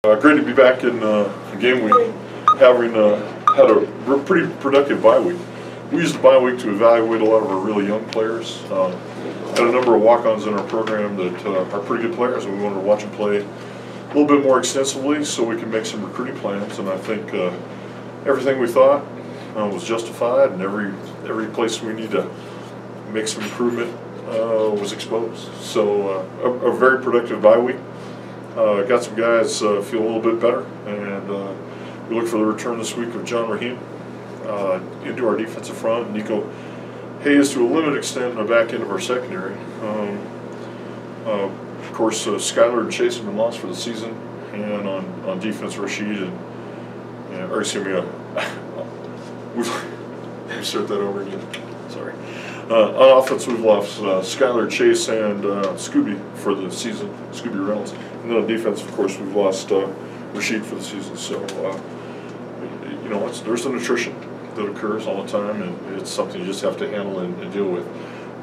Great to be back in game week, having had a pretty productive bye week. We used the bye week to evaluate a lot of our really young players. Had a number of walk-ons in our program that are pretty good players, and we wanted to watch them play a little bit more extensively so we can make some recruiting plans. And I think everything we thought was justified, and every place we need to make some improvement was exposed. So a very productive bye week. Got some guys feel a little bit better, and we look for the return this week of John Rahim into our defensive front, Nico Hayes to a limited extent in the back end of our secondary. Of course, Skylar and Chase have been lost for the season, and on defense, Rashid or excuse me, let me start that over again. Sorry. On offense, we've lost Skylar, Chase, and Scooby for the season, Scooby Reynolds. And then on defense, of course, we've lost Rashid for the season. So, you know, there's an attrition that occurs all the time, and it's something you just have to handle and deal with.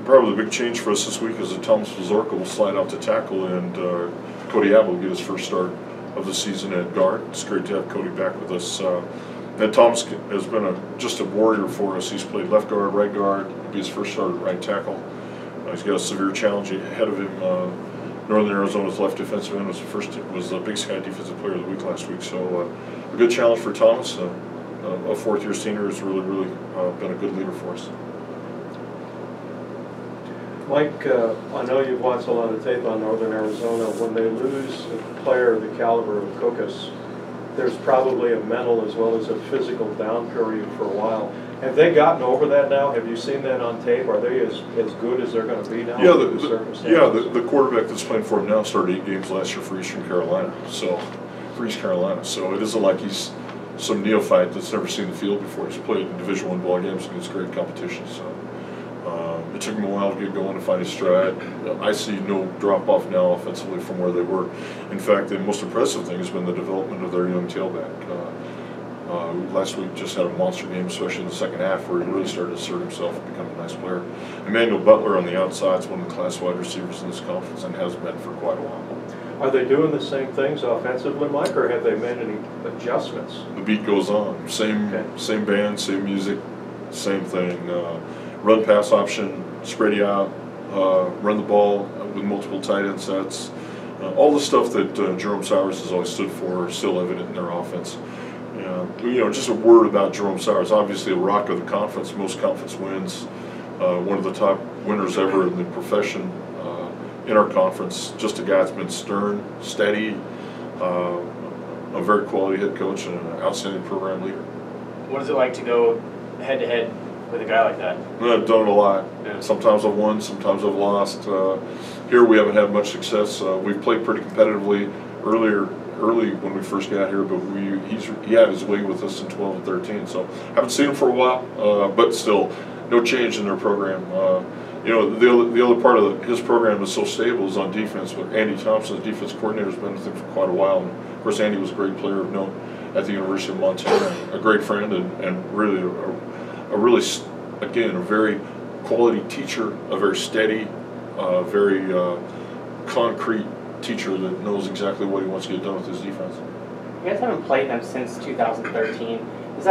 Probably the big change for us this week is that Thomas Vazorka will slide out to tackle, and Cody Abb will get his first start of the season at guard. It's great to have Cody back with us. And Thomas has been just a warrior for us. He's played left guard, right guard. It'll be his first start at right tackle. He's got a severe challenge ahead of him. Northern Arizona's left defensive end was the Big Sky Defensive Player of the Week last week. So a good challenge for Thomas. A fourth-year senior has really been a good leader for us. Mike, I know you've watched a lot of tape on Northern Arizona. When they lose a player of the caliber of Kokas, there's probably a mental as well as a physical down period for a while. Have they gotten over that now? Have you seen that on tape? Are they as good as they're going to be now? Yeah, the quarterback that's playing for him now started 8 games last year for East Carolina. So it isn't like he's some neophyte that's never seen the field before. He's played in Division I ball games against great competition. So it took him a while to get going to find his stride. I see no drop-off now offensively from where they were. In fact, the most impressive thing has been the development of their young tailback. Last week just had a monster game, especially in the second half, where he really started to assert himself and become a nice player. Emmanuel Butler on the outside is one of the class wide receivers in this conference and has been for quite a while. Are they doing the same things offensively, Mike, or have they made any adjustments? The beat goes on. Same band, same music, same thing. Run pass option, spread you out, run the ball with multiple tight end sets. All the stuff that Jerome Sowers has always stood for is still evident in their offense. You know, just a word about Jerome Sowers. Obviously, a rock of the conference, most conference wins, one of the top winners ever in the profession in our conference. Just a guy that's been stern, steady, a very quality head coach, and an outstanding program leader. What is it like to go head-to-head with a guy like that? I've done it a lot. Yeah. Sometimes I've won, sometimes I've lost. Here we haven't had much success. We've played pretty competitively early when we first got here, but he had his way with us in 12 and 13. So haven't seen him for a while, but still no change in their program. You know, the other part of his program is so stable is on defense. But Andy Thompson, the defense coordinator, has been with him for quite a while. And of course, Andy was a great player of note at the University of Montana, a great friend, and really a very quality teacher, a very steady, very concrete teacher that knows exactly what he wants to get done with his defense. You guys haven't played them since 2013. Is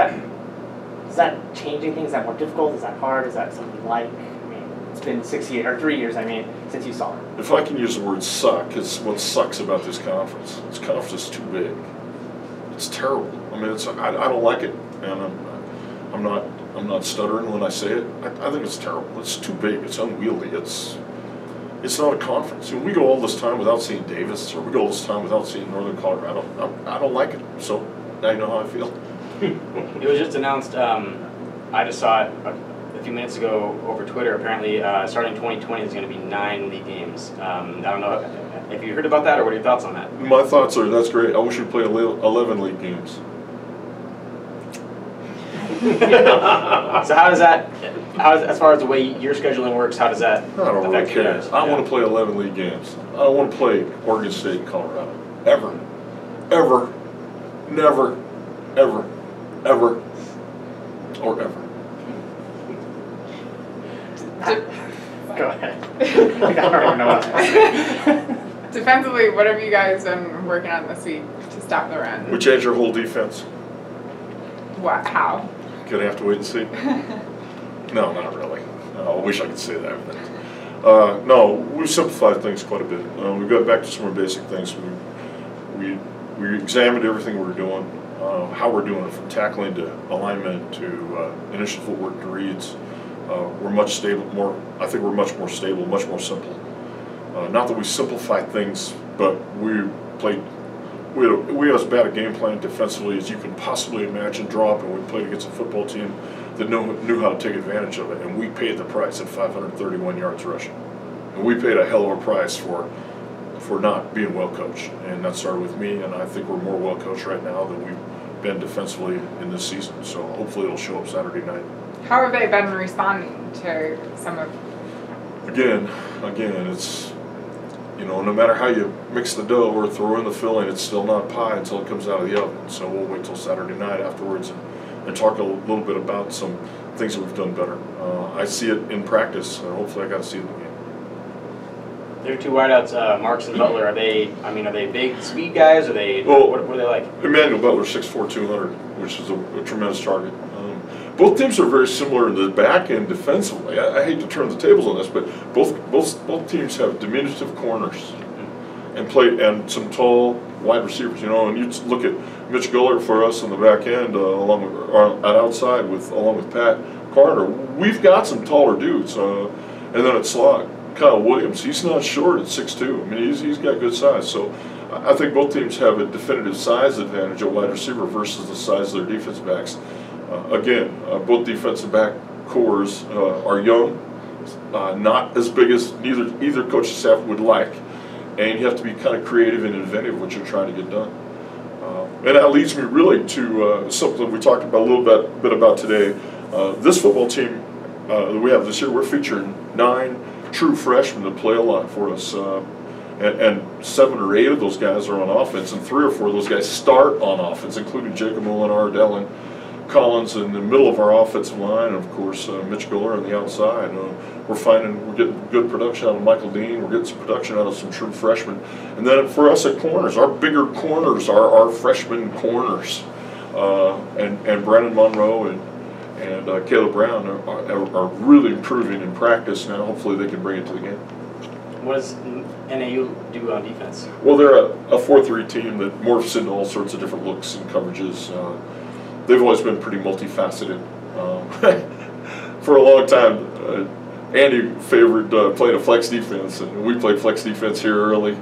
that changing things? Is that more difficult? Is that hard? Is that something you like? I mean, it's been 3 years. I mean, since you saw it. If I can use the word "suck," it's what sucks about this conference. This conference is too big. It's terrible. I mean, I don't like it, and I'm not stuttering when I say it. I think it's terrible. It's too big. It's unwieldy. It's not a conference. We go all this time without seeing Davis, or we go all this time without seeing Northern Colorado. I don't like it. So now you know how I feel. It was just announced. I just saw it a few minutes ago over Twitter. Apparently, starting 2020, there's going to be 9 league games. I don't know. Have you heard about that, or what are your thoughts on that? My thoughts are that's great. I wish we'd play 11 league games. So how does that, as far as the way your scheduling works, how does that I don't really care. I want to play 11 league games. I don't want to play Oregon State and Colorado. Ever. Never. Ever. Or ever. Go ahead. I don't even know what to say. Defensively, what have you guys been working on this week? Just stop the run. We changed our whole defense. What? How? Gonna have to wait and see. No, not really. I wish I could say that. But, no, we've simplified things quite a bit. We got back to some more basic things. We examined everything we were doing, how we're doing it, from tackling to alignment to initial footwork to reads. We're much stable. I think we're much more stable, much more simple. Not that we simplify things, but we had as bad a game plan defensively as you can possibly imagine drop, and we played against a football team that knew how to take advantage of it, and we paid the price at 531 yards rushing. And we paid a hell of a price for not being well coached, and that started with me, and I think we're more well coached right now than we've been defensively in this season, so hopefully it'll show up Saturday night. How have they been responding to some of? Again, it's, no matter how you mix the dough or throw in the filling, it's still not pie until it comes out of the oven. So we'll wait till Saturday night afterwards and talk a little bit about some things that we've done better. I see it in practice, and hopefully I got to see it in the game. Their two wideouts, Marks and Butler, are they big speed guys? Are they, what are they like? Emmanuel Butler, 6'4", 200, which is a tremendous target. Both teams are very similar in the back end defensively. I hate to turn the tables on this, but both teams have diminutive corners and some tall wide receivers. And you look at Mitch Guller for us on the back end, outside along with Pat Carter. We've got some taller dudes, and then at slot, Kyle Williams. He's not short at 6'2". I mean, he's got good size. So I think both teams have a definitive size advantage at wide receiver versus the size of their defense backs. Again, both defensive back cores are young, not as big as either coaching staff would like, and you have to be kind of creative and inventive what you're trying to get done. And that leads me really to something we talked about a little bit about today. This football team that we have this year, we're featuring 9 true freshmen that play a lot for us. And 7 or 8 of those guys are on offense, and 3 or 4 of those guys start on offense, including Jacob Molinar, Dellen Collins in the middle of our offensive line, and of course Mitch Guller on the outside. We're getting good production out of Michael Dean. We're getting some production out of some true freshmen. And then for us at corners, our bigger corners are our freshman corners. And Brandon Monroe and Caleb Brown are really improving in practice now. Hopefully they can bring it to the game. What does NAU do on defense? Well, they're a 4-3 team that morphs into all sorts of different looks and coverages. They've always been pretty multifaceted. For a long time, Andy favored playing a flex defense, and we played flex defense here early,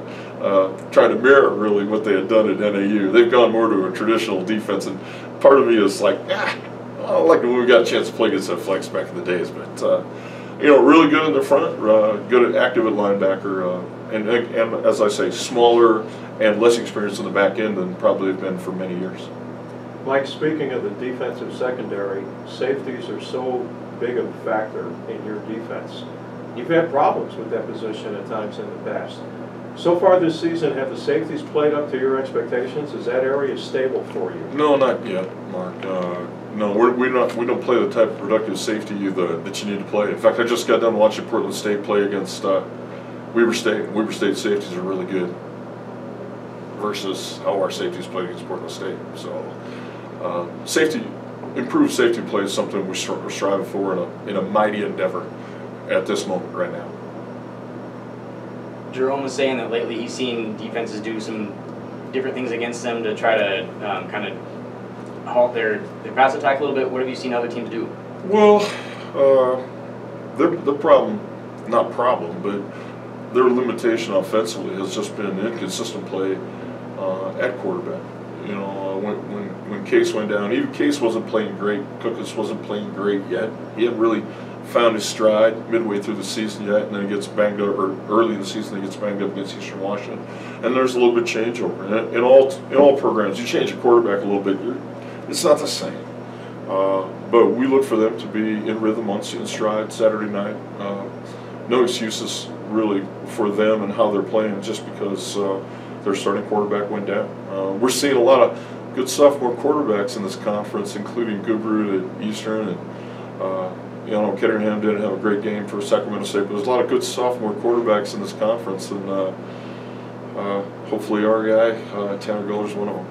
trying to mirror really what they had done at NAU. They've gone more to a traditional defense, and part of me is like, like when we got a chance to play against that flex back in the days. But really good in the front, good at active at linebacker, and as I say, smaller and less experienced in the back end than probably have been for many years. Mike, speaking of the defensive secondary, safeties are so big of a factor in your defense. You've had problems with that position at times in the past. So far this season, have the safeties played up to your expectations? Is that area stable for you? No, not yet, Mark. No, we don't play the type of productive safety that you need to play. In fact, I just got done watching Portland State play against Weber State. Weber State safeties are really good versus how our safeties played against Portland State. So improved safety play is something we're striving for in a mighty endeavor at this moment right now. Jerome was saying that lately he's seen defenses do some different things against them to try to kind of halt their pass attack a little bit. What have you seen other teams do? Well, the problem, not problem, but their limitation offensively has just been inconsistent play at quarterback. When Case went down, even Case wasn't playing great. Cookus wasn't playing great yet. He hadn't really found his stride midway through the season yet, and then he gets banged up, or early in the season he gets banged up against Eastern Washington. And there's a little bit of changeover. In all programs, you change a quarterback a little bit, it's not the same. But we look for them to be in rhythm, in stride Saturday night. No excuses really for them and how they're playing just because their starting quarterback went down. We're seeing a lot of good sophomore quarterbacks in this conference, including Gubrud at Eastern, and Ketteringham didn't have a great game for Sacramento State, but there's a lot of good sophomore quarterbacks in this conference, and hopefully our guy, Tanner Guller's one of them.